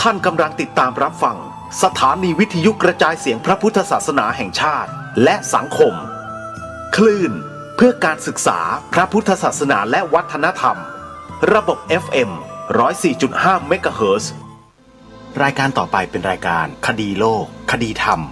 ท่านกำลังติดตามรับฟังสถานีวิทยุกระจายเสียงพระพุทธศาสนาแห่งชาติและสังคมคลื่นเพื่อการศึกษาพระพุทธศาสนาและวัฒนธรรมระบบ FM 104.5 เมกะเฮิรตซ์รายการต่อไปเป็นรายการคดีโลกคดีธรรม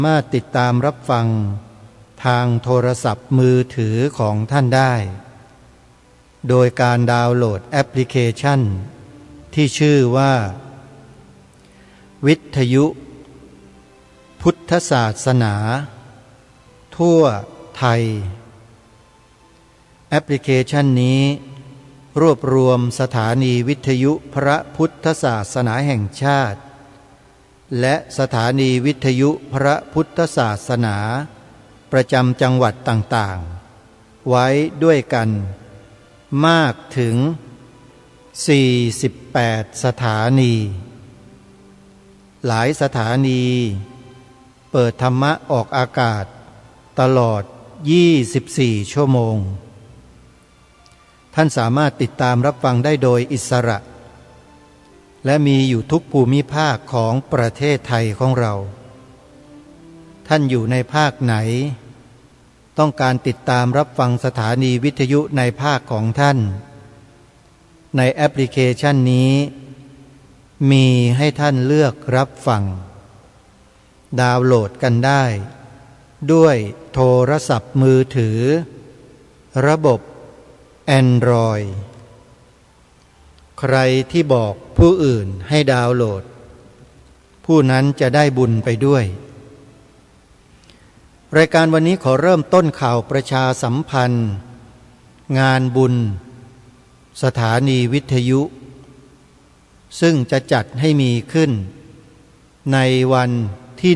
สามารถติดตามรับฟังทางโทรศัพท์มือถือของท่านได้โดยการดาวน์โหลดแอปพลิเคชันที่ชื่อว่าวิทยุพุทธศาสนาทั่วไทยแอปพลิเคชันนี้รวบรวมสถานีวิทยุพระพุทธศาสนาแห่งชาติและสถานีวิทยุพระพุทธศาสนาประจำจังหวัดต่างๆไว้ด้วยกันมากถึง48สถานีหลายสถานีเปิดธรรมะออกอากาศตลอด24ชั่วโมงท่านสามารถติดตามรับฟังได้โดยอิสระและมีอยู่ทุกภูมิภาคของประเทศไทยของเราท่านอยู่ในภาคไหนต้องการติดตามรับฟังสถานีวิทยุในภาคของท่านในแอปพลิเคชันนี้มีให้ท่านเลือกรับฟังดาวน์โหลดกันได้ด้วยโทรศัพท์มือถือระบบ Android ใครที่บอกผู้อื่นให้ดาวน์โหลดผู้นั้นจะได้บุญไปด้วยรายการวันนี้ขอเริ่มต้นข่าวประชาสัมพันธ์งานบุญสถานีวิทยุซึ่งจะจัดให้มีขึ้นในวันที่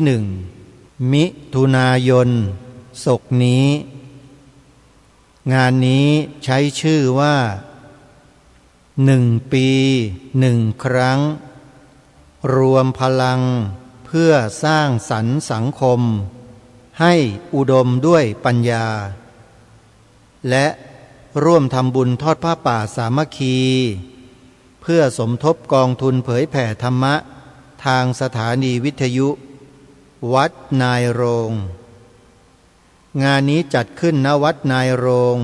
1 มิถุนายนศกนี้งานนี้ใช้ชื่อว่า1 ปี1 ครั้งรวมพลังเพื่อสร้างสรรค์สังคมให้อุดมด้วยปัญญาและร่วมทำบุญทอดผ้าป่าสามัคคีเพื่อสมทบกองทุนเผยแผ่ธรรมะทางสถานีวิทยุวัดนายโรงงานนี้จัดขึ้นณวัดนายโรง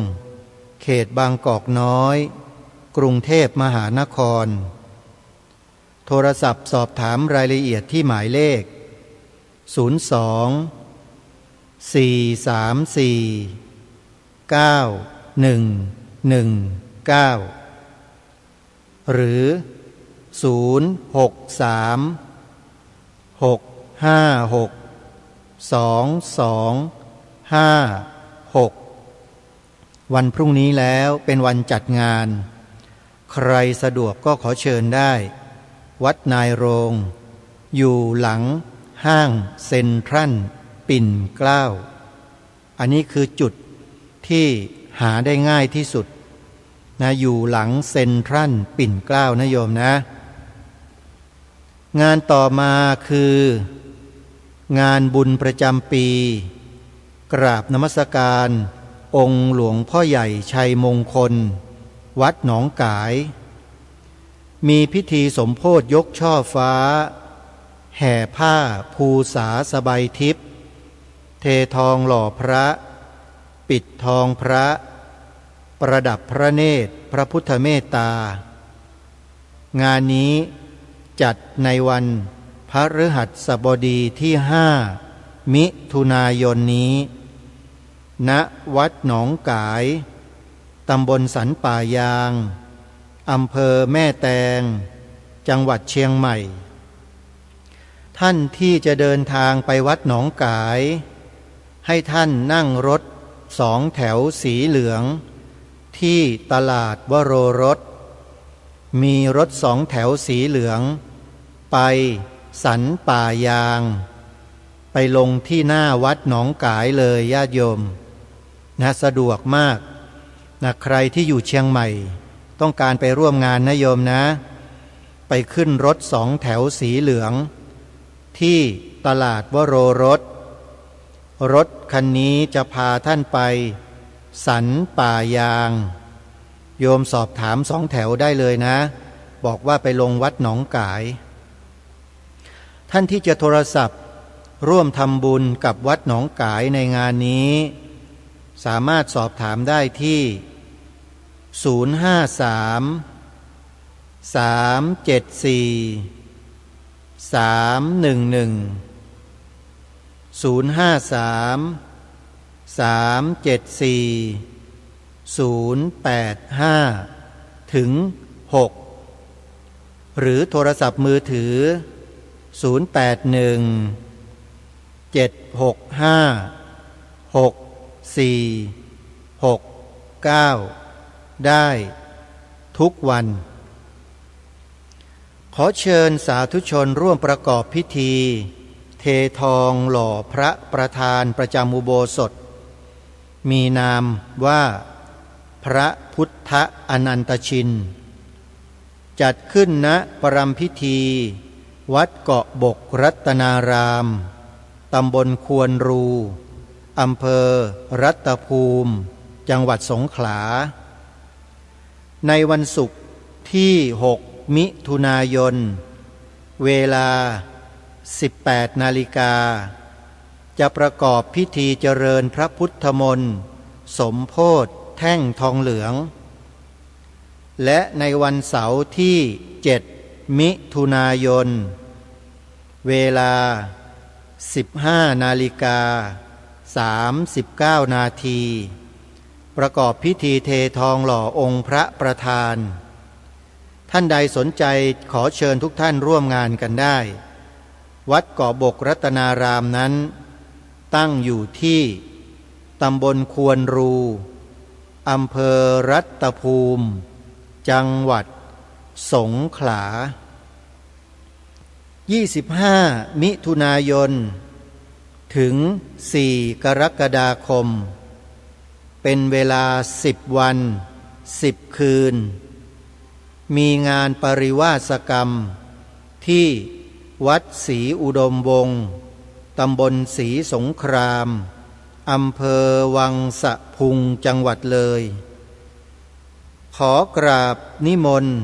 เขตบางกอกน้อยกรุงเทพมหานครโทรศัพท์สอบถามรายละเอียดที่หมายเลข02-434-9119หรือ063-656-2256วันพรุ่งนี้แล้วเป็นวันจัดงานใครสะดวกก็ขอเชิญได้วัดนายโรงอยู่หลังห้างเซ็นทรัลปิ่นเกล้าอันนี้คือจุดที่หาได้ง่ายที่สุดนะอยู่หลังเซ็นทรัลปิ่นเกล้านะโยมนะงานต่อมาคืองานบุญประจำปีกราบนมัสการองค์หลวงพ่อใหญ่ชัยมงคลวัดหนองกายมีพิธีสมโภชยกช่อฟ้าแห่ผ้าภูษาสบายทิพย์เททองหล่อพระปิดทองพระประดับพระเนตรพระพุทธเมตตางานนี้จัดในวันพฤหัสบดีที่5 มิถุนายนนี้ณวัดหนองกายตำบลสันป่ายางอำเภอแม่แตงจังหวัดเชียงใหม่ท่านที่จะเดินทางไปวัดหนองกายให้ท่านนั่งรถ2 แถวสีเหลืองที่ตลาดวโรรสมีรถ2 แถวสีเหลืองไปสันป่ายางไปลงที่หน้าวัดหนองกายเลยญาติโยมนะสะดวกมากนะใครที่อยู่เชียงใหม่ต้องการไปร่วมงานนะโยมนะไปขึ้นรถ2 แถวสีเหลืองที่ตลาดวโรรสรถคันนี้จะพาท่านไปสันป่ายางโยมสอบถาม2 แถวได้เลยนะบอกว่าไปลงวัดหนองกายท่านที่จะโทรศัพท์ร่วมทำบุญกับวัดหนองกายในงานนี้สามารถสอบถามได้ที่053-374-311 ถึง 6 หรือโทรศัพท์มือถือ 081-765-6469 ได้ทุกวันขอเชิญสาธุชนร่วมประกอบพิธีเททองหล่อพระประธานประจำอุโบสถมีนามว่าพระพุทธอนันตชินจัดขึ้นณปรำพิธีวัดเกาะบกรัตนารามตำบลควนรูอำเภอรัตภูมิจังหวัดสงขลาในวันศุกร์ที่6มิถุนายนเวลา18 นาฬิกาจะประกอบพิธีเจริญพระพุทธมนต์สมโภชแท่งทองเหลืองและในวันเสาร์ที่7มิถุนายนเวลา15 นาฬิกา39 นาทีประกอบพิธีเททองหล่อองค์พระประธานท่านใดสนใจขอเชิญทุกท่านร่วมงานกันได้วัดเกาะบกรัตนารามนั้นตั้งอยู่ที่ตำบลควนรูอำเภอรัตภูมิจังหวัดสงขลา25 มิถุนายนถึง4 กรกฎาคมเป็นเวลา10 วัน10 คืนมีงานปริวาสกรรมที่วัดศรีอุดมวงศ์ตำบลศรีสงครามอำเภอวังสะพุงจังหวัดเลยขอกราบนิมนต์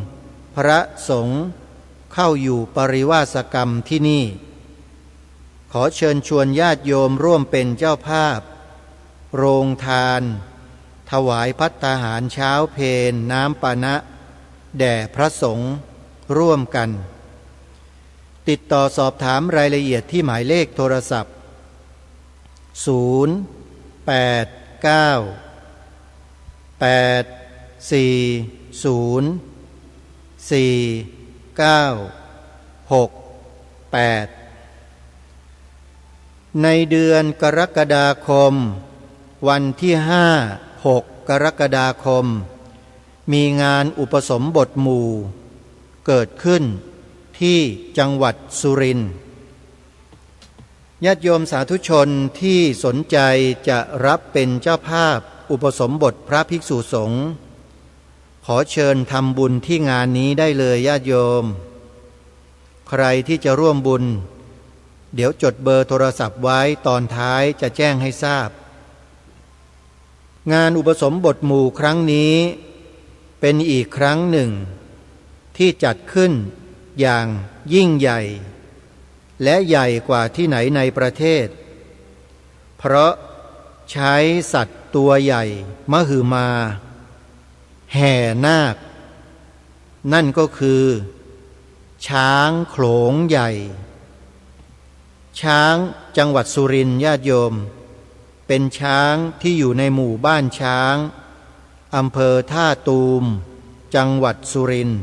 พระสงฆ์เข้าอยู่ปริวาสกรรมที่นี่ขอเชิญชวนญาติโยมร่วมเป็นเจ้าภาพโรงทานถวายภัตตาหารเช้าเพลน้ำปานะแด่พระสงฆ์ร่วมกันติดต่อสอบถามรายละเอียดที่หมายเลขโทรศัพท์ในเดือนกรกฎาคมวันที่5-6 กรกฎาคมมีงานอุปสมบทหมู่เกิดขึ้นที่จังหวัดสุรินทร์ญาติโยมสาธุชนที่สนใจจะรับเป็นเจ้าภาพอุปสมบทพระภิกษุสงฆ์ขอเชิญทำบุญที่งานนี้ได้เลยญาติโยมใครที่จะร่วมบุญเดี๋ยวจดเบอร์โทรศัพท์ไว้ตอนท้ายจะแจ้งให้ทราบงานอุปสมบทหมู่ครั้งนี้เป็นอีกครั้งหนึ่งที่จัดขึ้นอย่างยิ่งใหญ่และใหญ่กว่าที่ไหนในประเทศเพราะใช้สัตว์ตัวใหญ่มหึมาแห่นาคนั่นก็คือช้างโขลงใหญ่ช้างจังหวัดสุรินทร์ญาติโยมเป็นช้างที่อยู่ในหมู่บ้านช้างอำเภอท่าตูมจังหวัดสุรินทร์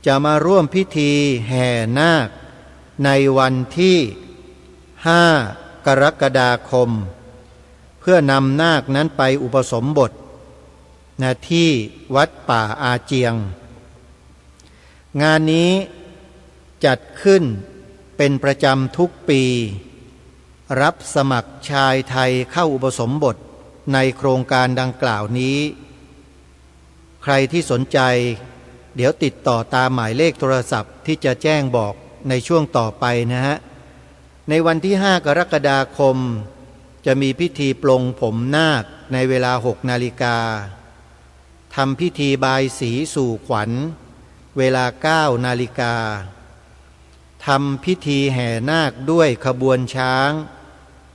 จะมาร่วมพิธีแห่นาคในวันที่5 กรกฎาคมเพื่อนำนาคนั้นไปอุปสมบทณที่วัดป่าอาเจียงงานนี้จัดขึ้นเป็นประจำทุกปีรับสมัครชายไทยเข้าอุปสมบทในโครงการดังกล่าวนี้ใครที่สนใจเดี๋ยวติดต่อตามหมายเลขโทรศัพท์ที่จะแจ้งบอกในช่วงต่อไปนะฮะในวันที่5 กรกฎาคมจะมีพิธีปลงผมนาคในเวลา6 นาฬิกาทำพิธีบายสีสู่ขวัญเวลา9 นาฬิกาทำพิธีแห่นาคด้วยขบวนช้าง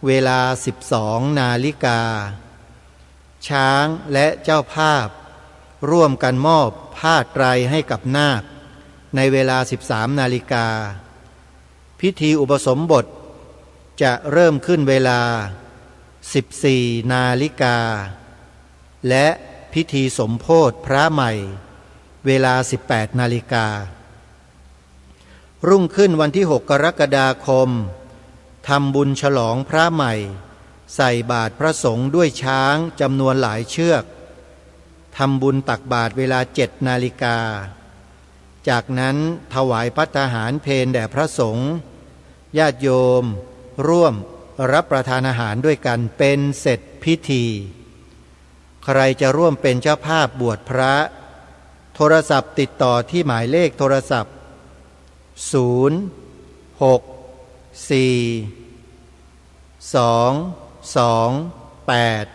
เวลา12 นาฬิกาช้างและเจ้าภาพร่วมกันมอบผ้าไตรให้กับนาคในเวลา13 นาฬิกาพิธีอุปสมบท จะเริ่มขึ้นเวลา 14 นาฬิกาและพิธีสมโภชพระใหม่เวลา 18 นาฬิการุ่งขึ้นวันที่ 6 กรกฎาคมทำบุญฉลองพระใหม่ใส่บาตรพระสงฆ์ด้วยช้างจำนวนหลายเชือกทำบุญตักบาตรเวลา 7 นาฬิกาจากนั้นถวายภัตตาหารเพลแด่พระสงฆ์ญาติโยมร่วมรับประทานอาหารด้วยกันเป็นเสร็จพิธีใครจะร่วมเป็นเจ้าภาพบวชพระโทรศัพท์ติดต่อที่หมายเลขโทรศัพท์0 6 4 2 2 8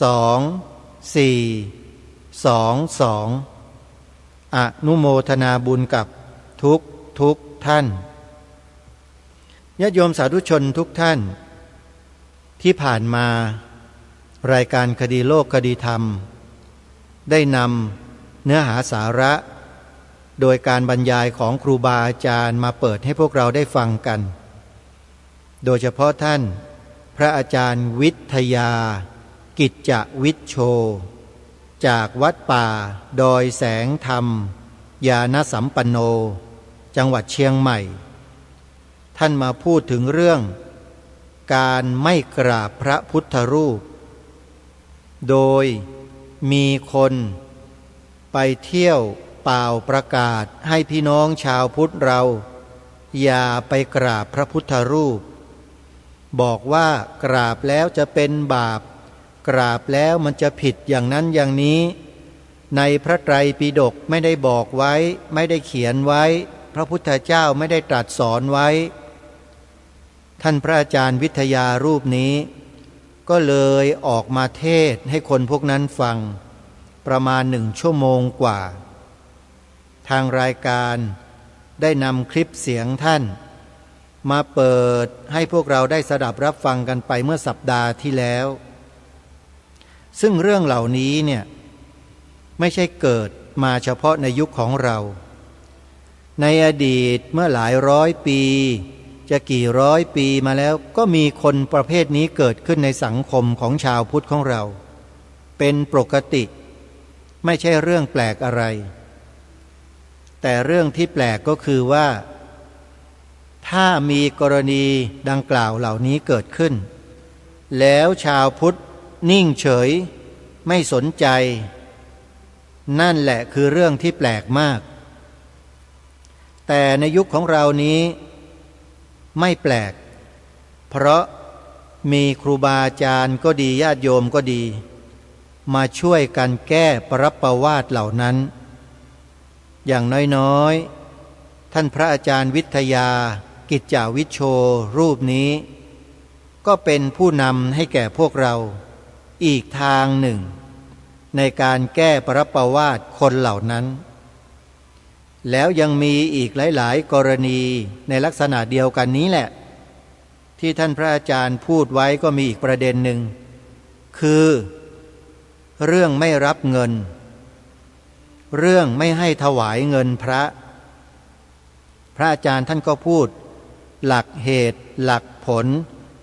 2 4 2 2อนุโมทนาบุญกับทุกท่านญาติโยมสาธุชนทุกท่านที่ผ่านมารายการคดีโลกคดีธรรมได้นำเนื้อหาสาระโดยการบรรยายของครูบาอาจารย์มาเปิดให้พวกเราได้ฟังกันโดยเฉพาะท่านพระอาจารย์วิทยากิจจวิชโชจากวัดป่าดอยแสงธรรมญาณสัมปันโนจังหวัดเชียงใหม่ท่านมาพูดถึงเรื่องการไม่กราบพระพุทธรูปโดยมีคนไปเที่ยวเป่าประกาศให้พี่น้องชาวพุทธเราอย่าไปกราบพระพุทธรูปบอกว่ากราบแล้วจะเป็นบาปกราบแล้วมันจะผิดอย่างนั้นอย่างนี้ในพระไตรปิฎกไม่ได้บอกไว้ไม่ได้เขียนไว้พระพุทธเจ้าไม่ได้ตรัสสอนไว้ท่านพระอาจารย์วิทยารูปนี้ก็เลยออกมาเทศให้คนพวกนั้นฟังประมาณ1 ชั่วโมงกว่าทางรายการได้นำคลิปเสียงท่านมาเปิดให้พวกเราได้สดับรับฟังกันไปเมื่อสัปดาห์ที่แล้วซึ่งเรื่องเหล่านี้เนี่ยไม่ใช่เกิดมาเฉพาะในยุคของเราในอดีตเมื่อหลายร้อยปีจะกี่ร้อยปีมาแล้วก็มีคนประเภทนี้เกิดขึ้นในสังคมของชาวพุทธของเราเป็นปกติไม่ใช่เรื่องแปลกอะไรแต่เรื่องที่แปลกก็คือว่าถ้ามีกรณีดังกล่าวเหล่านี้เกิดขึ้นแล้วชาวพุทธนิ่งเฉยไม่สนใจนั่นแหละคือเรื่องที่แปลกมากแต่ในยุคของเรานี้ไม่แปลกเพราะมีครูบาอาจารย์ก็ดีญาติโยมก็ดีมาช่วยกันแก้ปรับประวาทเหล่านั้นอย่างน้อยๆท่านพระอาจารย์วิทยากิจจวิชโชรูปนี้ก็เป็นผู้นำให้แก่พวกเราอีกทางหนึ่งในการแก้ปรับประวาทคนเหล่านั้นแล้วยังมีอีกหลายๆกรณีในลักษณะเดียวกันนี้แหละที่ท่านพระอาจารย์พูดไว้ก็มีอีกประเด็นหนึ่งคือเรื่องไม่รับเงินเรื่องไม่ให้ถวายเงินพระอาจารย์ท่านก็พูดหลักเหตุหลักผล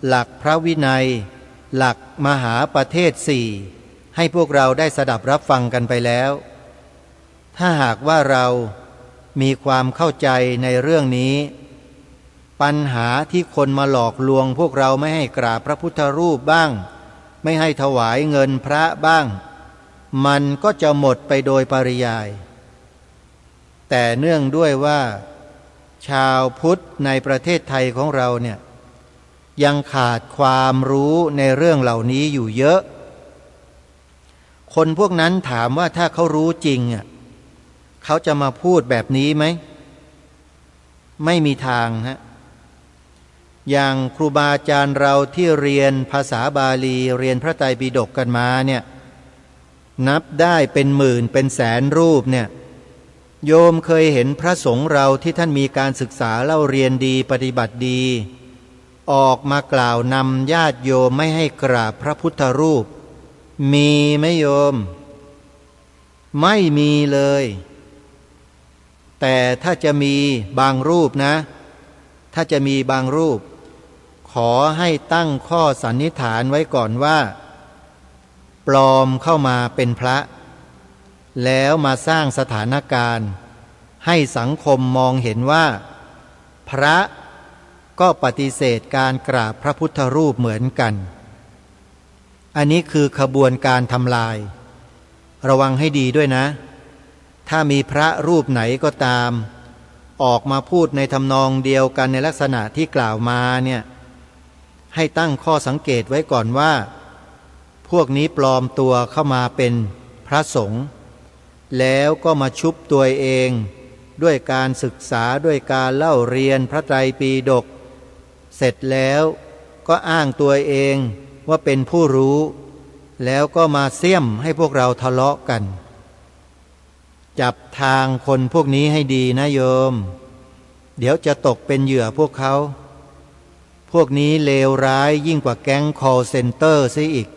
หลักพระวินัยหลักมหาประเทศสี่ให้พวกเราได้สดับรับฟังกันไปแล้วถ้าหากว่าเรามีความเข้าใจในเรื่องนี้ปัญหาที่คนมาหลอกลวงพวกเราไม่ให้กราบพระพุทธรูปบ้างไม่ให้ถวายเงินพระบ้างมันก็จะหมดไปโดยปริยายแต่เนื่องด้วยว่าชาวพุทธในประเทศไทยของเราเนี่ยยังขาดความรู้ในเรื่องเหล่านี้อยู่เยอะคนพวกนั้นถามว่าถ้าเขารู้จริงเขาจะมาพูดแบบนี้ไหมไม่มีทางฮะอย่างครูบาอาจารย์เราที่เรียนภาษาบาลีเรียนพระไตรปิฎกกันมาเนี่ยนับได้เป็นหมื่นเป็นแสนรูปเนี่ยโยมเคยเห็นพระสงฆ์เราที่ท่านมีการศึกษาเล่าเรียนดีปฏิบัติดีออกมากล่าวนำญาติโยมไม่ให้กราบพระพุทธรูปมีไหมโยมไม่มีเลยแต่ถ้าจะมีบางรูปนะถ้าจะมีบางรูป อให้ตั้งข้อสันนิษฐานไว้ก่อนว่าปลอมเข้ามาเป็นพระ แล้วมาสร้างสถานการณ์ให้สังคมมองเห็นว่าพระก็ปฏิเสธการกราบพระพุทธรูปเหมือนกันอันนี้คือขบวนการทำลายระวังให้ดีด้วยนะถ้ามีพระรูปไหนก็ตามออกมาพูดในทำนองเดียวกันในลักษณะที่กล่าวมาเนี่ยให้ตั้งข้อสังเกตไว้ก่อนว่าพวกนี้ปลอมตัวเข้ามาเป็นพระสงฆ์แล้วก็มาชุบตัวเองด้วยการศึกษาด้วยการเล่าเรียนพระไตรปิฎกเสร็จแล้วก็อ้างตัวเองว่าเป็นผู้รู้แล้วก็มาเสี่ยมให้พวกเราทะเลาะกันจับทางคนพวกนี้ให้ดีนะโยมเดี๋ยวจะตกเป็นเหยื่อพวกเขาพวกนี้เลวร้ายยิ่งกว่าแก๊ง call center ซะอีก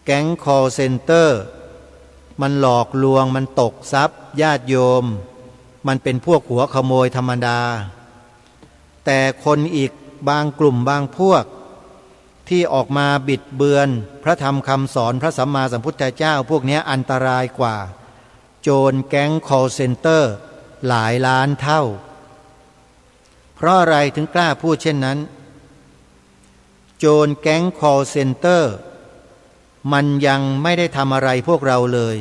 แก๊ง call center มันหลอกลวงมันตกทรัพย์ญาติโยมมันเป็นพวกหัวขโมยธรรมดาแต่คนอีกบางกลุ่มบางพวกที่ออกมาบิดเบือนพระธรรมคำสอนพระสัมมาสัมพุทธเจ้าพวกนี้อันตรายกว่าโจรแก๊ง call center หลายล้านเท่าเพราะอะไรถึงกล้าพูดเช่นนั้นโจรแก๊ง call center มันยังไม่ได้ทำอะไรพวกเราเลย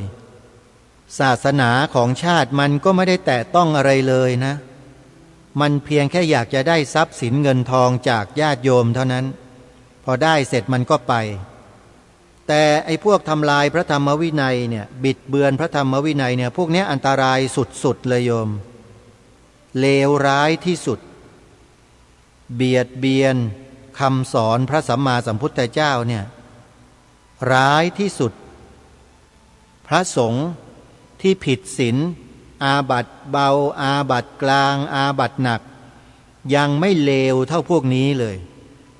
ศาสนาของชาติมันก็ไม่ได้แตะต้องอะไรเลยนะมันเพียงแค่อยากจะได้ทรัพย์สินเงินทองจากญาติโยมเท่านั้นพอได้เสร็จมันก็ไปแต่ไอ้พวกทำลายพระธรรมวินัยเนี่ยบิดเบือนพระธรรมวินัยเนี่ยพวกนี้อันตรายสุดๆเลยโยมเลวร้ายที่สุดเบียดเบียนคำสอนพระสัมมาสัมพุทธเจ้าเนี่ยร้ายที่สุดพระสงฆ์ที่ผิดศีลอาบัติเบาอาบัติกลางอาบัติหนักยังไม่เลวเท่าพวกนี้เลย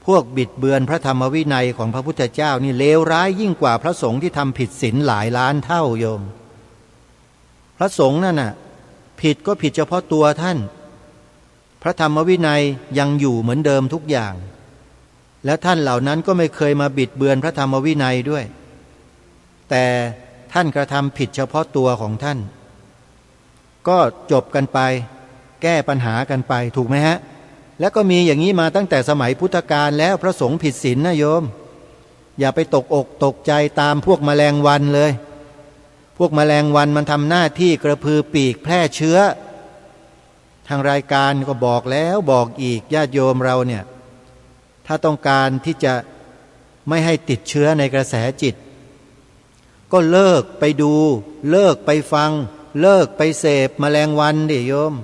พวกบิดเบือนพระธรรมวินัยของพระพุทธเจ้านี่เลวร้ายยิ่งกว่าพระสงฆ์ที่ทำผิดศีลหลายล้านเท่าโยมพระสงฆ์นั่นน่ะผิดก็ผิดเฉพาะตัวท่านพระธรรมวินัยยังอยู่เหมือนเดิมทุกอย่างและท่านเหล่านั้นก็ไม่เคยมาบิดเบือนพระธรรมวินัยด้วยแต่ท่านกระทำผิดเฉพาะตัวของท่านก็จบกันไปแก้ปัญหากันไปถูกไหมฮะแล้วก็มีอย่างนี้มาตั้งแต่สมัยพุทธกาลแล้วพระสงฆ์ผิดศีลนะโยมอย่าไปตกอกตกใจตามพวกแมลงวันเลยพวกแมลงวันมันทำหน้าที่กระพือปีกแพร่เชื้อทางรายการก็บอกแล้วบอกอีกญาติโยมเราเนี่ยถ้าต้องการที่จะไม่ให้ติดเชื้อในกระแสจิตก็เลิกไปดูเลิกไปฟังเลิกไปเสพแมลงวันดิโยม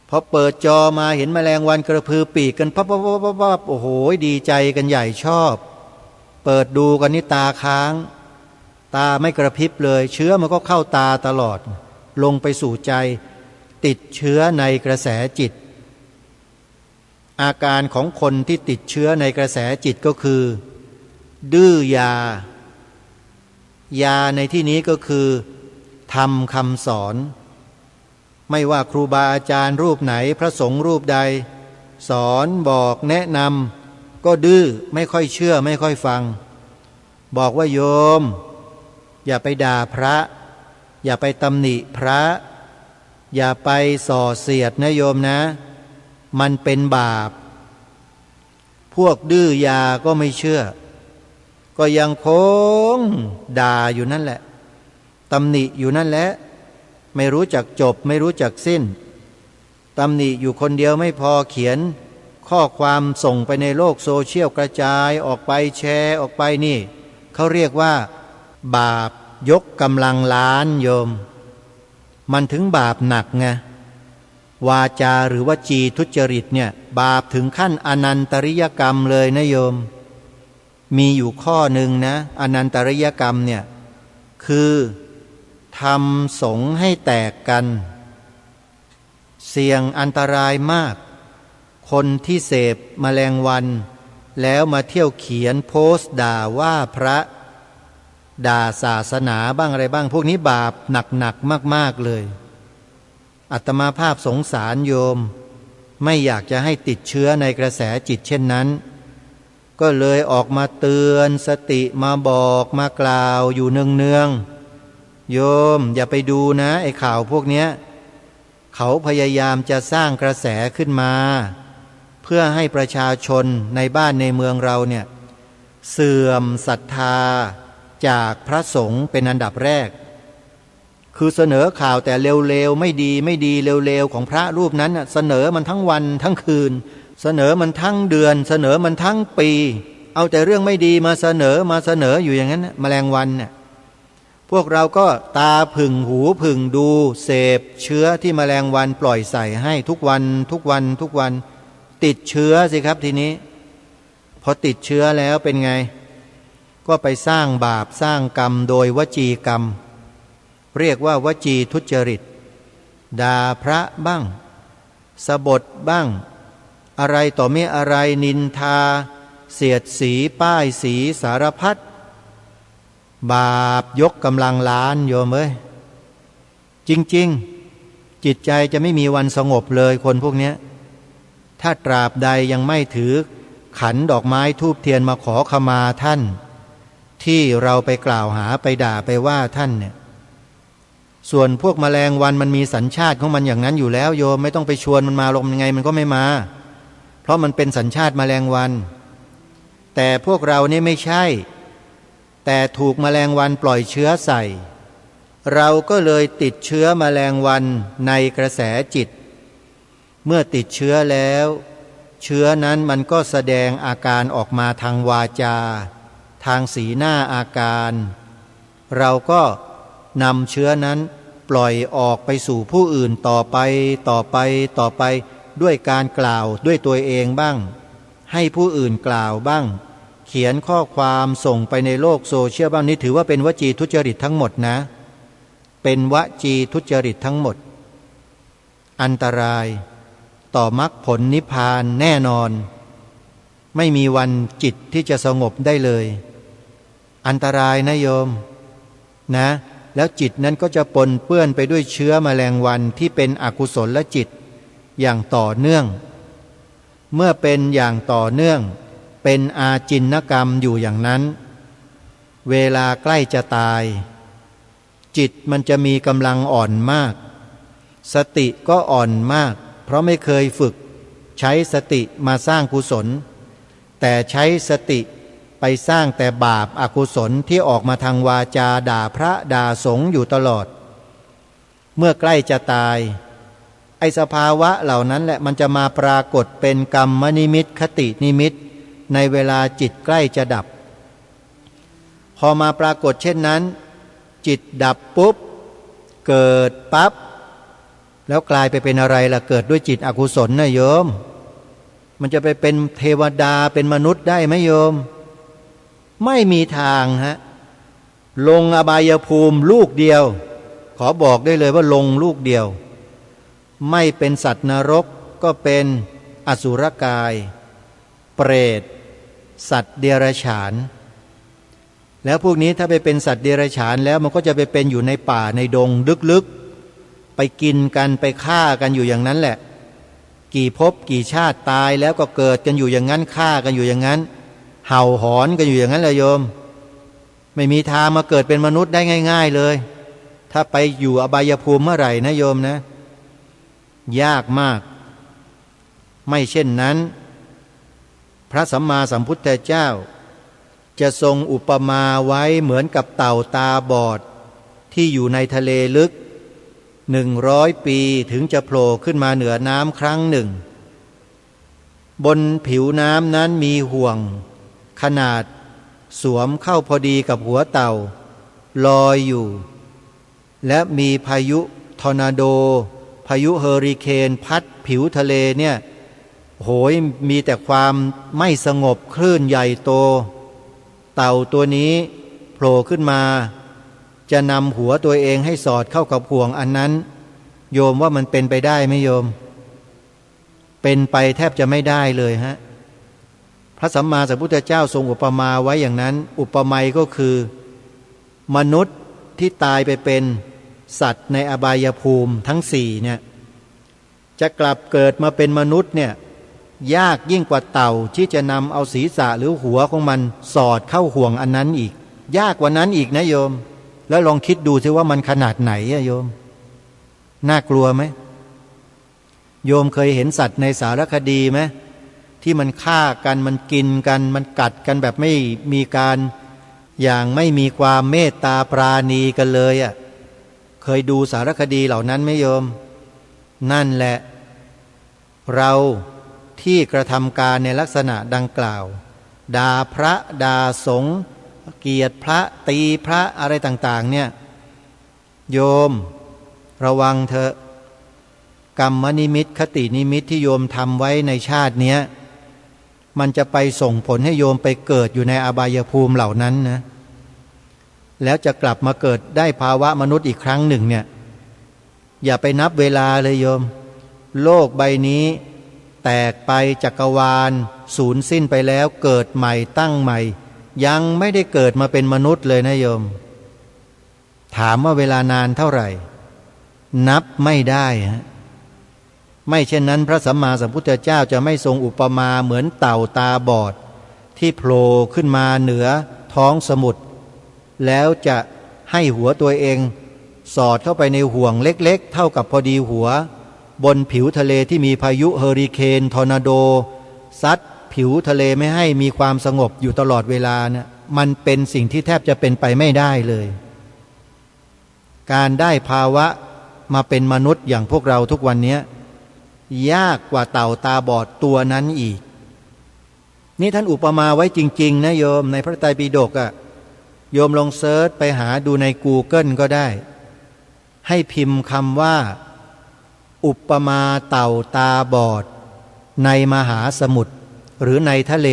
พอเปิดจอมาเห็นแมลงวันกระพือปีกกันปั๊บโอ้โหดีใจกันใหญ่ชอบเปิดดูกันนี่ตาค้างตาไม่กระพริบเลยเชื้อมันก็เข้าตาตลอดลงไปสู่ใจติดเชื้อในกระแสจิตอาการของคนที่ติดเชื้อในกระแสจิตก็คือดื้อยายาในที่นี้ก็คือทำคำสอนไม่ว่าครูบาอาจารย์รูปไหนพระสงฆ์รูปใดสอนบอกแนะนำก็ดื้อไม่ค่อยเชื่อไม่ค่อยฟังบอกว่าโยมอย่าไปด่าพระอย่าไปตำหนิพระอย่าไปส่อเสียดนะโยมนะมันเป็นบาปพวกดื้อยาก็ไม่เชื่อก็ยังคงด่าอยู่นั่นแหละตำหนิอยู่นั่นแหละไม่รู้จักจบไม่รู้จักสิ้นตำหนิอยู่คนเดียวไม่พอเขียนข้อความส่งไปในโลกโซเชียลกระจายออกไปแชร์ออกไปนี่เขาเรียกว่าบาปยกกำลังล้านโยมมันถึงบาปหนักไงวาจาหรือว่าจีทุจริตเนี่ยบาปถึงขั้นอนันตริยกรรมเลยนะโยมมีอยู่ข้อหนึ่งนะอนันตริยกรรมเนี่ยคือทำสงฆ์ให้แตกกันเสี่ยงอันตรายมากคนที่เสพแมลงวันแล้วมาเที่ยวเขียนโพสต์ด่าว่าพระด่าศาสนาบ้างอะไรบ้างพวกนี้บาปหนักๆมากๆเลยอาตมาภาพสงสารโยม ไม่อยากจะให้ติดเชื้อในกระแสจิตเช่นนั้นก็เลยออกมาเตือนสติมาบอกมากล่าวอยู่เนืองๆโยมอย่าไปดูนะไอ้ข่าวพวกเนี้ยเขาพยายามจะสร้างกระแสขึ้นมาเพื่อให้ประชาชนในบ้านในเมืองเราเนี่ยเสื่อมศรัทธาจากพระสงฆ์เป็นอันดับแรกคือเสนอข่าวแต่เร็วๆไม่ดีเร็วๆของพระรูปนั้นเสนอมันทั้งวันทั้งคืนเสนอมันทั้งเดือนเสนอมันทั้งปีเอาแต่เรื่องไม่ดีมาเสนออยู่อย่างนั้นแมลงวันเนี่ยพวกเราก็ตาผึ่งหูผึ่งดูเสพเชื้อที่แมลงวันปล่อยใส่ให้ทุกวันติดเชื้อสิครับทีนี้พอติดเชื้อแล้วเป็นไงก็ไปสร้างบาปสร้างกรรมโดยวจีกรรมเรียกว่าวจีทุจริตด่าพระบ้างสบถบ้างอะไรต่อไม่อะไรนินทาเสียดสีป้ายสีสารพัดบาปยกกำลังล้านโยมเอ้ยจริงๆจิตใจจะไม่มีวันสงบเลยคนพวกนี้ถ้าตราบใดยังไม่ถือขันดอกไม้ธูปเทียนมาขอขมาท่านที่เราไปกล่าวหาไปด่าไปว่าท่านเนี่ยส่วนพวกแมลงวันมันมีสัญชาติของมันอย่างนั้นอยู่แล้วโยมไม่ต้องไปชวนมันมาลงยังไงมันก็ไม่มาเพราะมันเป็นสัญชาติแมลงวันแต่พวกเรานี่ไม่ใช่แต่ถูกแมลงวันปล่อยเชื้อใส่เราก็เลยติดเชื้อแมลงวันในกระแสจิตเมื่อติดเชื้อแล้วเชื้อนั้นมันก็แสดงอาการออกมาทางวาจาทางสีหน้าอาการเราก็นำเชื้อนั้นปล่อยออกไปสู่ผู้อื่นต่อไปด้วยการกล่าวด้วยตัวเองบ้างให้ผู้อื่นกล่าวบ้างเขียนข้อความส่งไปในโลกโซเชียลบ้างนี่ถือว่าเป็นวจีทุจริตทั้งหมดนะเป็นวจีทุจริตทั้งหมดอันตรายต่อมรรคผลนิพพานแน่นอนไม่มีวันจิตที่จะสงบได้เลยอันตรายนะโยมนะแล้วจิตนั้นก็จะปนเปื้อนไปด้วยเชื้อแมลงวันที่เป็นอกุศลและจิตอย่างต่อเนื่องเมื่อเป็นอย่างต่อเนื่องเป็นอาจินกรรมอยู่อย่างนั้นเวลาใกล้จะตายจิตมันจะมีกำลังอ่อนมากสติก็อ่อนมากเพราะไม่เคยฝึกใช้สติมาสร้างกุศลแต่ใช้สติไปสร้างแต่บาปอกุศลที่ออกมาทางวาจาด่าพระด่าสงฆ์อยู่ตลอดเมื่อใกล้จะตายไอสภาวะเหล่านั้นแหละมันจะมาปรากฏเป็นกรรมนิมิตคตินิมิตในเวลาจิตใกล้จะดับพอมาปรากฏเช่นนั้นจิตดับปุ๊บเกิดปั๊บแล้วกลายไปเป็นอะไรล่ะเกิดด้วยจิตอกุศลนะโยมมันจะไปเป็นเทวดาเป็นมนุษย์ได้ไหมโยมไม่มีทางฮะลงอบายภูมิลูกเดียวขอบอกได้เลยว่าลงลูกเดียวไม่เป็นสัตว์นรกก็เป็นอสุรกายเปรตสัตว์เดรัจฉานแล้วพวกนี้ถ้าไปเป็นสัตว์เดรัจฉานแล้วมันก็จะไปเป็นอยู่ในป่าในดงลึกๆไปกินกันไปฆ่ากันอยู่อย่างนั้นแหละกี่ภพกี่ชาติตายแล้วก็เกิดกันอยู่อย่างนั้นฆ่ากันอยู่อย่างนั้นเห่าหอนกันอยู่อย่างนั้นเลยโยมไม่มีทางมาเกิดเป็นมนุษย์ได้ง่ายๆเลยถ้าไปอยู่อบายภูมิเมื่อไหร่นะโยมนะยากมากไม่เช่นนั้นพระสัมมาสัมพุทธเจ้าจะทรงอุปมาไว้เหมือนกับเต่าตาบอดที่อยู่ในทะเลลึก100 ปีถึงจะโผล่ขึ้นมาเหนือน้ำครั้งหนึ่งบนผิวน้ำนั้นมีห่วงขนาดสวมเข้าพอดีกับหัวเต่าลอยอยู่และมีพายุทอร์นาโดพายุเฮอริเคนพัดผิวทะเลเนี่ยโหยมีแต่ความไม่สงบคลื่นใหญ่โตเต่าตัวนี้โผล่ขึ้นมาจะนำหัวตัวเองให้สอดเข้ากับห่วงอันนั้นโยมว่ามันเป็นไปได้ไหมโยมเป็นไปแทบจะไม่ได้เลยฮะพระสัมมาสัมพุทธเจ้าทรงอุปมาไว้อย่างนั้นอุปไมยก็คือมนุษย์ที่ตายไปเป็นสัตว์ในอบายภูมิทั้ง4เนี่ย จะกลับเกิดมาเป็นมนุษย์เนี่ยยากยิ่งกว่าเต่าที่จะนำเอาศีรษะหรือหัวของมันสอดเข้าห่วงอันนั้นอีกยากกว่านั้นอีกนะโยมแล้วลองคิดดูสิว่ามันขนาดไหนอะโยมน่ากลัวไหมโยมเคยเห็นสัตว์ในสารคดีไหมที่มันฆ่ากันมันกินกันมันกัดกันแบบไม่มีการอย่างไม่มีความเมตตาปราณีกันเลยอ่ะเคยดูสารคดีเหล่านั้นไหมโยมนั่นแหละเราที่กระทำการในลักษณะดังกล่าวด่าพระด่าสงฆ์เกลียดพระตีพระอะไรต่างๆเนี่ยโยมระวังเถอะกรรมนิมิตคตินิมิตที่โยมทำไว้ในชาติเนี้ยมันจะไปส่งผลให้โยมไปเกิดอยู่ในอบายภูมิเหล่านั้นนะแล้วจะกลับมาเกิดได้ภาวะมนุษย์อีกครั้งหนึ่งเนี่ยอย่าไปนับเวลาเลยโยมโลกใบนี้แตกไปจักรวาลสูญสิ้นไปแล้วเกิดใหม่ตั้งใหม่ยังไม่ได้เกิดมาเป็นมนุษย์เลยนะโยมถามว่าเวลานานเท่าไหร่นับไม่ได้ฮะไม่เช่นนั้นพระสัมมาสัมพุทธเจ้าจะไม่ทรงอุปมาเหมือนเต่าตาบอดที่โผล่ขึ้นมาเหนือท้องสมุทรแล้วจะให้หัวตัวเองสอดเข้าไปในห่วงเล็กๆเท่ากับพอดีหัวบนผิวทะเลที่มีพายุเฮอริเคนทอร์นาโดซัดผิวทะเลไม่ให้มีความสงบอยู่ตลอดเวลานะมันเป็นสิ่งที่แทบจะเป็นไปไม่ได้เลยการได้ภาวะมาเป็นมนุษย์อย่างพวกเราทุกวันนี้ยากกว่าเต่าตาบอดตัวนั้นอีกนี่ท่านอุปมาไว้จริงๆนะโยมในพระไตรปิฎกอะโยมลองเซิร์ชไปหาดูใน Google ก็ได้ให้พิมพ์คำว่าอุปมาเต่าตาบอดในมหาสมุทรหรือในทะเล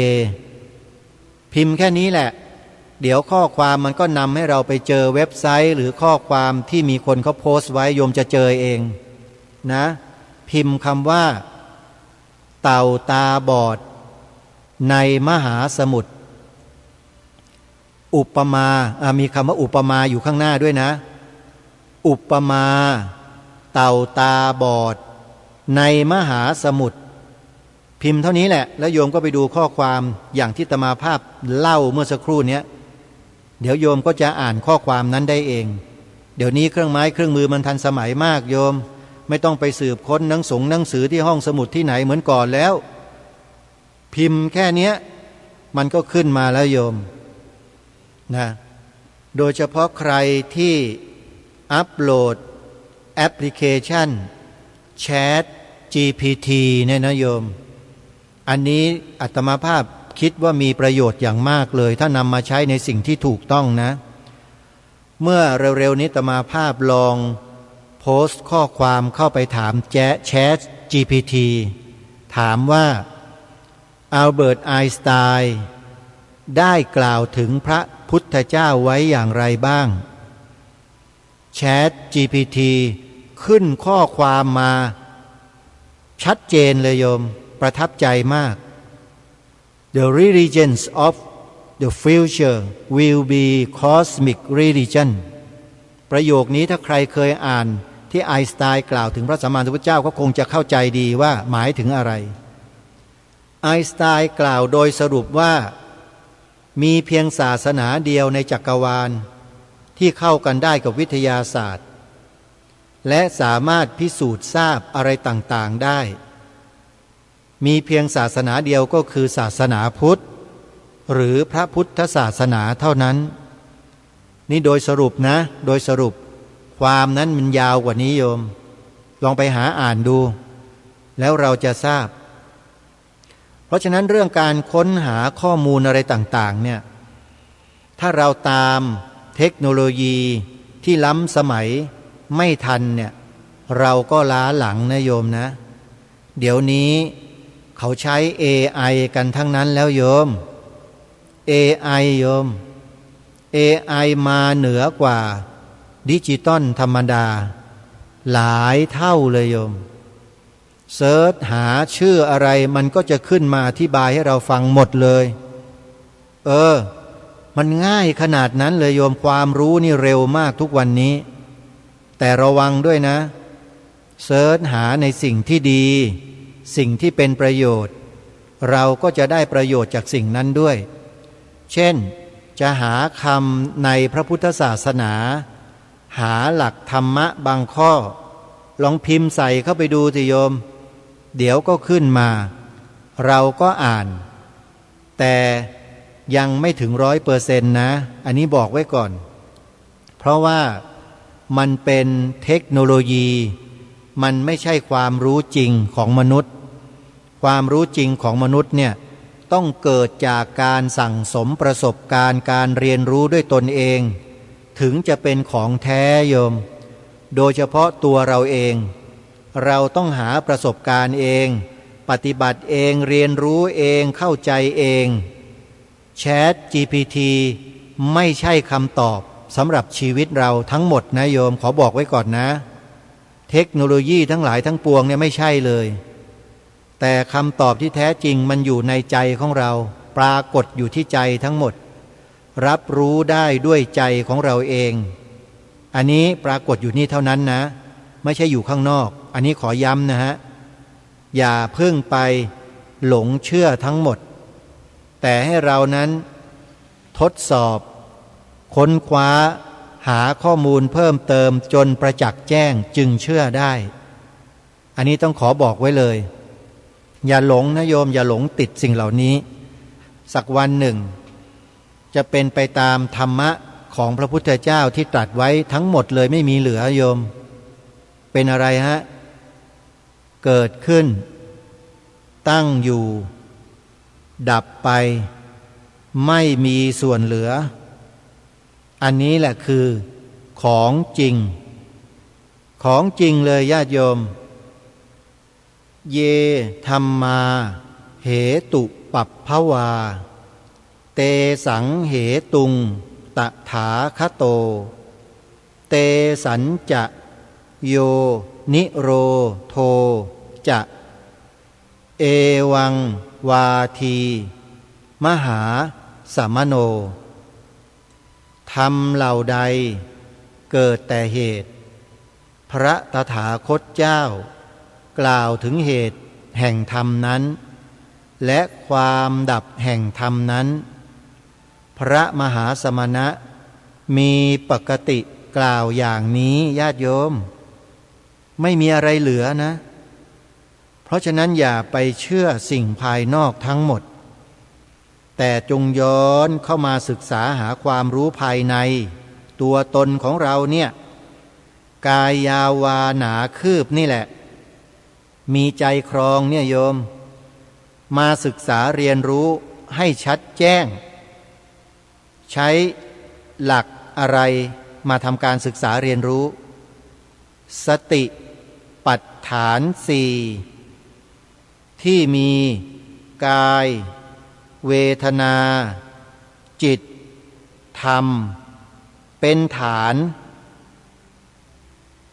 พิมพ์แค่นี้แหละเดี๋ยวข้อความมันก็นำให้เราไปเจอเว็บไซต์หรือข้อความที่มีคนเขาโพสต์ไว้โยมจะเจอเองนะพิมพ์คำว่าเต่าตาบอดในมหาสมุทรอุปมามีคำว่าอุปมาอยู่ข้างหน้าด้วยนะอุปมาเต่าตาบอดในมหาสมุทรพิมพ์เท่านี้แหละแล้วโยมก็ไปดูข้อความอย่างที่อาตมาภาพเล่าเมื่อสักครู่นี้เดี๋ยวโยมก็จะอ่านข้อความนั้นได้เองเดี๋ยวนี้เครื่องไม้เครื่องมือมันทันสมัยมากโยมไม่ต้องไปสืบค้นหนังสือที่ห้องสมุดที่ไหนเหมือนก่อนแล้วพิมพ์แค่นี้มันก็ขึ้นมาแล้วโยมนะโดยเฉพาะใครที่อัปโหลดแอปพลิเคชัน Chat GPT เนี่ยนะโยมอันนี้อาตมาภาพคิดว่ามีประโยชน์อย่างมากเลยถ้านำมาใช้ในสิ่งที่ถูกต้องนะเมื่อเร็วๆนี้อาตมาภาพลองโพสต์ข้อความเข้าไปถามChat GPT ถามว่าอัลเบิร์ตไอน์สไตน์ได้กล่าวถึงพระพุทธเจ้าไว้อย่างไรบ้าง Chat GPT ขึ้นข้อความมาชัดเจนเลยโยมประทับใจมาก The religions of the future will be cosmic religion ประโยคนี้ถ้าใครเคยอ่านที่ไอน์สไตน์กล่าวถึงพระสัมมาสัมพุทธเจ้าก็คงจะเข้าใจดีว่าหมายถึงอะไรไอน์สไตน์กล่าวโดยสรุปว่ามีเพียงศาสนาเดียวในจักรวาลที่เข้ากันได้กับวิทยาศาสตร์และสามารถพิสูจน์ทราบอะไรต่างๆได้มีเพียงศาสนาเดียวก็คือศาสนาพุทธหรือพระพุทธศาสนาเท่านั้นนี่โดยสรุปนะโดยสรุปความนั้นมันยาวกว่านี้โยมลองไปหาอ่านดูแล้วเราจะทราบเพราะฉะนั้นเรื่องการค้นหาข้อมูลอะไรต่างๆเนี่ยถ้าเราตามเทคโนโลยีที่ล้ำสมัยไม่ทันเนี่ยเราก็ล้าหลังนะโยมนะเดี๋ยวนี้เขาใช้ AI กันทั้งนั้นแล้วโยม AI โยม AI มาเหนือกว่าดิจิตอลธรรมดาหลายเท่าเลยโยมเสิร์ชหาชื่ออะไรมันก็จะขึ้นมาอธิบายให้เราฟังหมดเลยมันง่ายขนาดนั้นเลยโยมความรู้นี่เร็วมากทุกวันนี้แต่ระวังด้วยนะ เสิร์ชหาในสิ่งที่ดีสิ่งที่เป็นประโยชน์เราก็จะได้ประโยชน์จากสิ่งนั้นด้วย เช่นจะหาคำในพระพุทธศาสนาหาหลักธรรมะบางข้อลองพิมพ์ใส่เข้าไปดูสิโยมเดี๋ยวก็ขึ้นมาเราก็อ่านแต่ยังไม่ถึง100%นะอันนี้บอกไว้ก่อนเพราะว่ามันเป็นเทคโนโลยีมันไม่ใช่ความรู้จริงของมนุษย์ความรู้จริงของมนุษย์เนี่ยต้องเกิดจากการสั่งสมประสบการณ์การเรียนรู้ด้วยตนเองถึงจะเป็นของแท้โยมโดยเฉพาะตัวเราเองเราต้องหาประสบการณ์เองปฏิบัติเองเรียนรู้เองเข้าใจเอง Chat GPT ไม่ใช่คำตอบสำหรับชีวิตเราทั้งหมดนะโยมขอบอกไว้ก่อนนะเทคโนโลยีทั้งหลายทั้งปวงเนี่ยไม่ใช่เลยแต่คำตอบที่แท้จริงมันอยู่ในใจของเราปรากฏอยู่ที่ใจทั้งหมดรับรู้ได้ด้วยใจของเราเองอันนี้ปรากฏอยู่นี่เท่านั้นนะไม่ใช่อยู่ข้างนอกอันนี้ขอย้ำนะฮะอย่าเพิ่งไปหลงเชื่อทั้งหมดแต่ให้เรานั้นทดสอบค้นคว้าหาข้อมูลเพิ่มเติมจนประจักษ์แจ้งจึงเชื่อได้อันนี้ต้องขอบอกไว้เลยอย่าหลงนะโยมอย่าหลงติดสิ่งเหล่านี้สักวันหนึ่งจะเป็นไปตามธรรมะของพระพุทธเจ้าที่ตรัสไว้ทั้งหมดเลยไม่มีเหลือโยมเป็นอะไรฮะเกิดขึ้นตั้งอยู่ดับไปไม่มีส่วนเหลืออันนี้แหละคือของจริงของจริงเลยญาติโยมเยธัมมาเหตุปัปภวาเตสังเหตุงตถาคโตเตสัญจะโยนิโรโทจะเอวังวาทีมหาสมโนธรรมเหล่าใดเกิดแต่เหตุพระตถาคตเจ้ากล่าวถึงเหตุแห่งธรรมนั้นและความดับแห่งธรรมนั้นพระมหาสมณะมีปกติกล่าวอย่างนี้ญาติโยมไม่มีอะไรเหลือนะเพราะฉะนั้นอย่าไปเชื่อสิ่งภายนอกทั้งหมดแต่จงย้อนเข้ามาศึกษาหาความรู้ภายในตัวตนของเราเนี่ยกายยาวาหนาคืบนี่แหละมีใจครองเนี่ยโยมมาศึกษาเรียนรู้ให้ชัดแจ้งใช้หลักอะไรมาทำการศึกษาเรียนรู้สติปัฏฐานสี่ที่มีกายเวทนาจิตธรรมเป็นฐาน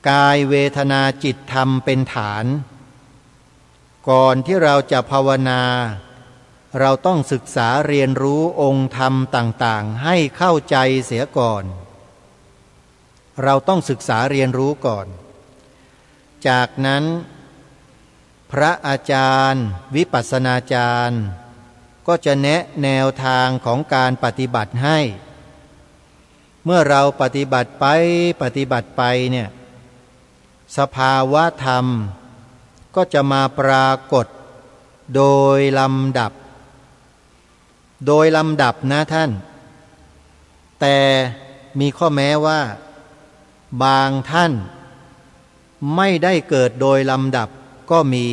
กายเวทนาจิตธรรมเป็นฐานก่อนที่เราจะภาวนาเราต้องศึกษาเรียนรู้องค์ธรรมต่างๆให้เข้าใจเสียก่อนเราต้องศึกษาเรียนรู้ก่อนจากนั้นพระอาจารย์วิปัสสนาจารย์ก็จะแนะแนวทางของการปฏิบัติให้เมื่อเราปฏิบัติไปเนี่ยสภาวะธรรมก็จะมาปรากฏโดยลำดับนะท่านแต่มีข้อแม้ว่าบางท่านไม่ได้เกิดโดยลำดับก็มี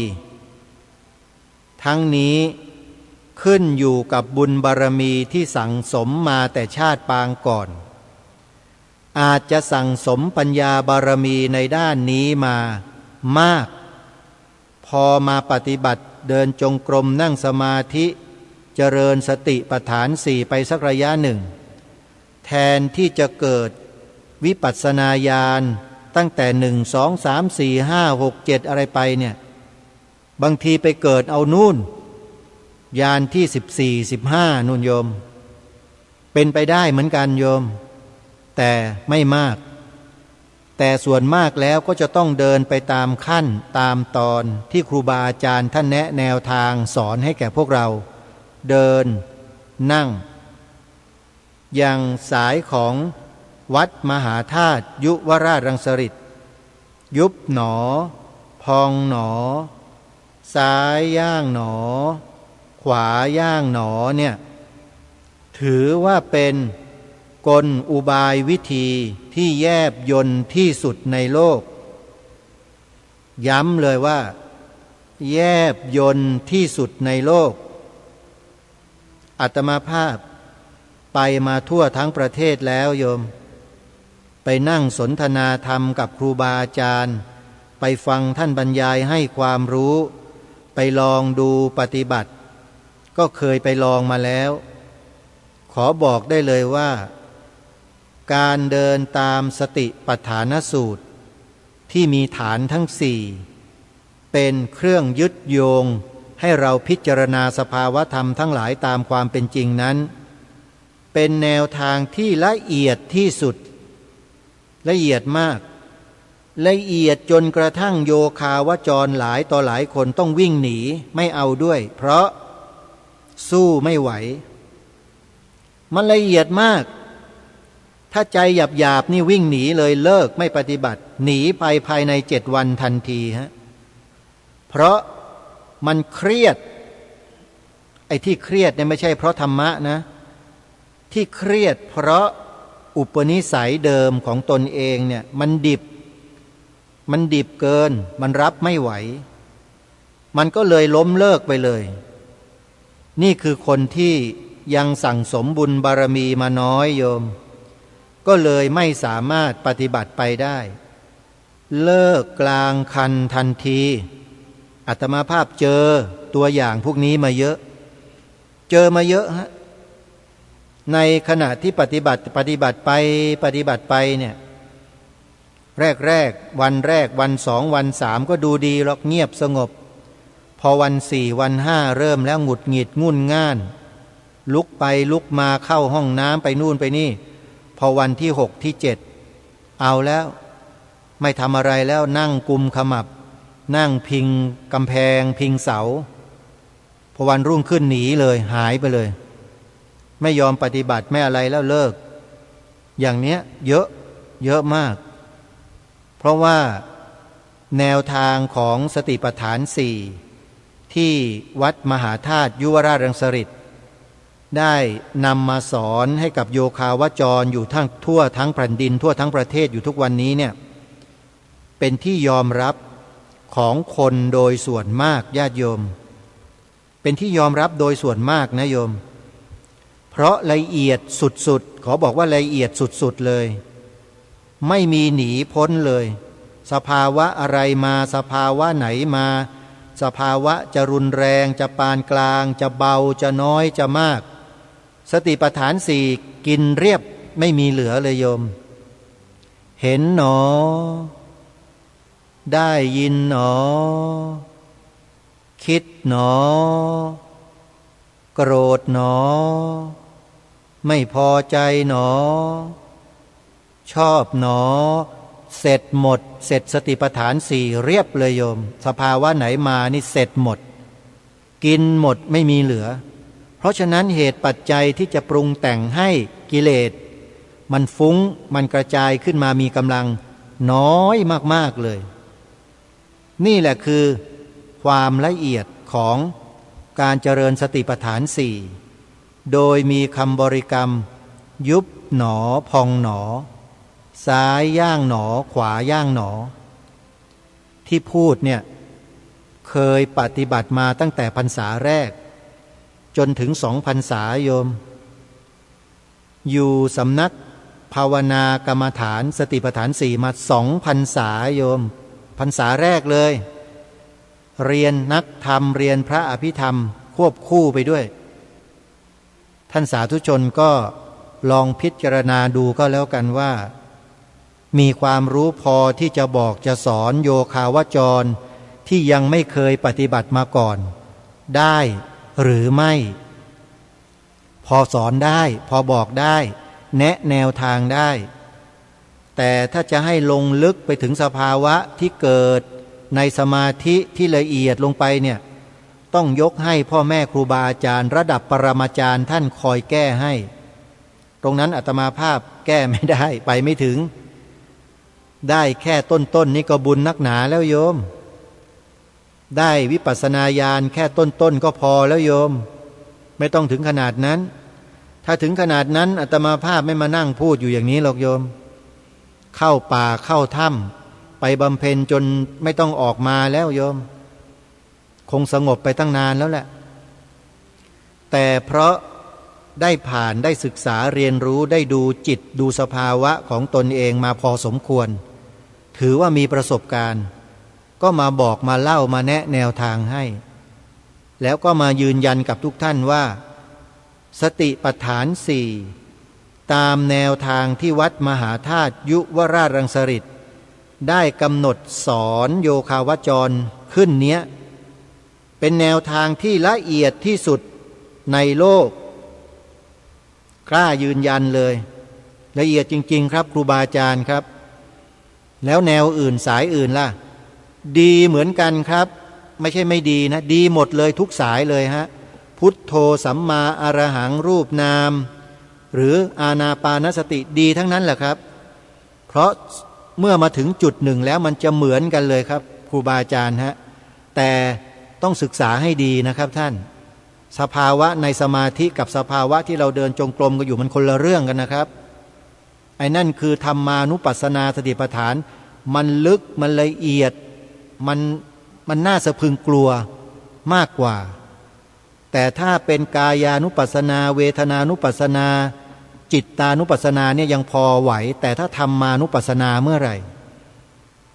ทั้งนี้ขึ้นอยู่กับบุญบารมีที่สั่งสมมาแต่ชาติปางก่อนอาจจะสั่งสมปัญญาบารมีในด้านนี้มามากพอมาปฏิบัติเดินจงกรมนั่งสมาธิเจริญสติปัฏฐานสี่ไปสักระยะหนึ่งแทนที่จะเกิดวิปัสสนาญาณตั้งแต่1 2 3 4 5 6 7อะไรไปเนี่ยบางทีไปเกิดเอานู่นญาณที่14 15นู่นโยมเป็นไปได้เหมือนกันโยมแต่ไม่มาก แต่ส่วนมากแล้วก็จะต้องเดินไปตามขั้นตามตอนที่ครูบาอาจารย์ท่านแนะแนวทางสอนให้แก่พวกเราเดินนั่งอย่างสายของวัดมหาธาตุยุวราชรังสฤษฎ์ยุบหนอพองหนอซ้ายย่างหนอขวาย่างหนอเนี่ยถือว่าเป็นกลอุบายวิธีที่แยบยลที่สุดในโลกย้ำเลยว่าแยบยลที่สุดในโลกอาตมาภาพไปมาทั่วทั้งประเทศแล้วโยมไปนั่งสนทนาธรรมกับครูบาอาจารย์ไปฟังท่านบรรยายให้ความรู้ไปลองดูปฏิบัติก็เคยไปลองมาแล้วขอบอกได้เลยว่าการเดินตามสติปัฏฐานสูตรที่มีฐานทั้งสี่เป็นเครื่องยึดโยงให้เราพิจารณาสภาวธรรมทั้งหลายตามความเป็นจริงนั้นเป็นแนวทางที่ละเอียดที่สุดละเอียดมากละเอียดจนกระทั่งโยคาวจรหลายต่อหลายคนต้องวิ่งหนีไม่เอาด้วยเพราะสู้ไม่ไหวมันละเอียดมากถ้าใจหยาบๆนี่วิ่งหนีเลยเลิกไม่ปฏิบัติหนีไปภายใน7 วันทันทีฮะเพราะมันเครียดไอ้ที่เครียดเนี่ยไม่ใช่เพราะธรรมะนะที่เครียดเพราะอุปนิสัยเดิมของตนเองเนี่ยมันดิบเกินมันรับไม่ไหวมันก็เลยล้มเลิกไปเลยนี่คือคนที่ยังสั่งสมบุญบารมีมาน้อยโยมก็เลยไม่สามารถปฏิบัติไปได้เลิกกลางคันทันทีอาตมาภาพเจอตัวอย่างพวกนี้มาเยอะฮะในขณะที่ปฏิบัติไปเนี่ยแรกวันแรกวัน2วัน3ก็ดูดีหรอกเงียบสงบพอวัน4วัน5เริ่มแล้วหงุดหงิดงุ่นง่านลุกไปลุกมาเข้าห้องน้ำไปนู่นไปนี่พอวันที่6ที่7เอาแล้วไม่ทำอะไรแล้วนั่งกุมขมับนั่งพิงกำแพงพิงเสาพอวันรุ่งขึ้นหนีเลยหายไปเลยไม่ยอมปฏิบัติไม่อะไรแล้วเลิกอย่างเนี้ยเยอะมากเพราะว่าแนวทางของสติปัฏฐาน4ที่วัดมหาธาตุยุวราชรังสฤษฎ์ได้นำมาสอนให้กับโยคาวจรอยู่ทั่วทั้งแผ่นดินทั่วทั้งประเทศอยู่ทุกวันนี้เนี่ยเป็นที่ยอมรับของคนโดยส่วนมากญาติโยมเป็นที่ยอมรับโดยส่วนมากนะโยมเพราะละเอียดสุดๆขอบอกว่าละเอียดสุดๆเลยไม่มีหนีพ้นเลยสภาวะอะไรมาสภาวะไหนมาสภาวะจะรุนแรงจะปานกลางจะเบาจะน้อยจะมากสติปัฏฐาน4กินเรียบไม่มีเหลือเลยโยมเห็นหนอได้ยินหนอคิดหนอโกรธหนอไม่พอใจหนอชอบหนอเสร็จหมดเสร็จสติปัฏฐาน4เรียบเลยโยมสภาวะไหนมานี่เสร็จหมดกินหมดไม่มีเหลือเพราะฉะนั้นเหตุปัจจัยที่จะปรุงแต่งให้กิเลสมันฟุ้งมันกระจายขึ้นมามีกำลังน้อยมากๆเลยนี่แหละคือความละเอียดของการเจริญสติปัฏฐาน4โดยมีคำบริกรรมยุบหนอพองหนอซ้ายย่างหนอขวาย่างหนอที่พูดเนี่ยเคยปฏิบัติมาตั้งแต่พรรษาแรกจนถึง2 พรรษาโยมอยู่สำนักภาวนากรรมฐานสติปัฏฐาน4มา2 พรรษาโยมพรรษาแรกเลยเรียนนักธรรมเรียนพระอภิธรรมควบคู่ไปด้วยท่านสาธุชนก็ลองพิจารณาดูก็แล้วกันว่ามีความรู้พอที่จะบอกจะสอนโยคาวจรที่ยังไม่เคยปฏิบัติมาก่อนได้หรือไม่พอสอนได้พอบอกได้แนะแนวทางได้ แต่ถ้าจะให้ลงลึกไปถึงสภาวะที่เกิดในสมาธิที่ละเอียดลงไปเนี่ยต้องยกให้พ่อแม่ครูบาอาจารย์ระดับปรมาจารย์ท่านคอยแก้ให้ตรงนั้นอาตมาภาพแก้ไม่ได้ไปไม่ถึงได้แค่ต้นนี่ก็บุญนักหนาแล้วโยมได้วิปัสสนาญาณแค่ต้นก็พอแล้วโยมไม่ต้องถึงขนาดนั้นถ้าถึงขนาดนั้นอาตมาภาพไม่มานั่งพูดอยู่อย่างนี้หรอกโยมเข้าป่าเข้าถ้ำไปบำเพ็ญจนไม่ต้องออกมาแล้วโยมคงสงบไปตั้งนานแล้วแหละแต่เพราะได้ผ่านได้ศึกษาเรียนรู้ได้ดูจิตดูสภาวะของตนเองมาพอสมควรถือว่ามีประสบการณ์ก็มาบอกมาเล่ามาแนะแนวทางให้แล้วก็มายืนยันกับทุกท่านว่าสติปัฏฐานสี่ตามแนวทางที่วัดมหาธาตุยุวราชรังสฤษฎ์ได้กำหนดสอนโยคาวจรขึ้นเนี้ยเป็นแนวทางที่ละเอียดที่สุดในโลกกล้ายืนยันเลยละเอียดจริงๆครับครูบาอาจารย์ครับแล้วแนวอื่นสายอื่นล่ะดีเหมือนกันครับไม่ใช่ไม่ดีนะดีหมดเลยทุกสายเลยฮะพุทโธสัมมาอรหังรูปนามหรืออานาปานสติดีทั้งนั้นแหละครับเพราะเมื่อมาถึงจุดหนึ่งแล้วมันจะเหมือนกันเลยครับครูบาอาจารย์ฮะแต่ต้องศึกษาให้ดีนะครับท่านสภาวะในสมาธิกับสภาวะที่เราเดินจงกรมกันอยู่มันคนละเรื่องกันนะครับไอ้นั่นคือธรรมานุปัสสนาสติปัฏฐานมันลึกมันละเอียดมันน่าสะพรึงกลัวมากกว่าแต่ถ้าเป็นกายานุปัสสนาเวทนานุปัสสนาจิตตานุปัสสนาเนี่ยยังพอไหวแต่ถ้าธรรมานุปัสสนาเมื่อไหร่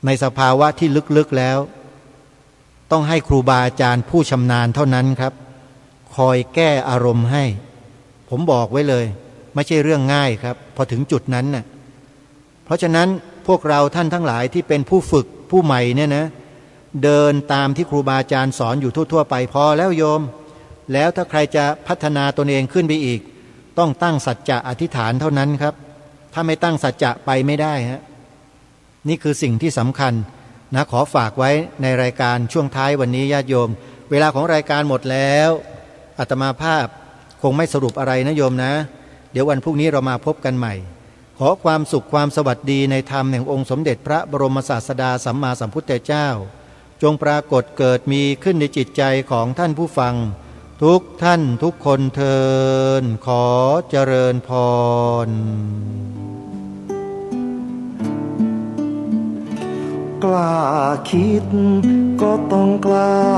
ในสภาวะที่ลึกๆแล้วต้องให้ครูบาอาจารย์ผู้ชำนาญเท่านั้นครับคอยแก้อารมณ์ให้ผมบอกไว้เลยไม่ใช่เรื่องง่ายครับพอถึงจุดนั้นน่ะเพราะฉะนั้นพวกเราท่านทั้งหลายที่เป็นผู้ฝึกผู้ใหม่เนี่ยนะเดินตามที่ครูบาอาจารย์สอนอยู่ทั่วๆไปพอแล้วโยมแล้วถ้าใครจะพัฒนาตนเองขึ้นไปอีกต้องตั้งสัจจะอธิษฐานเท่านั้นครับถ้าไม่ตั้งสัจจะไปไม่ได้ฮะนี่คือสิ่งที่สำคัญนะขอฝากไว้ในรายการช่วงท้ายวันนี้ญาติโยมเวลาของรายการหมดแล้วอาตมาภาพคงไม่สรุปอะไรนะโยมนะเดี๋ยววันพรุ่งนี้เรามาพบกันใหม่ขอความสุขความสวัสดีในธรรมแห่งองค์สมเด็จพระบรมศาสดาสัมมาสัมพุทธเจ้าจงปรากฏเกิดมีขึ้นในจิตใจของท่านผู้ฟังทุกท่านทุกคนเทินขอเจริญพรกล้าคิดก็ต้องกล้า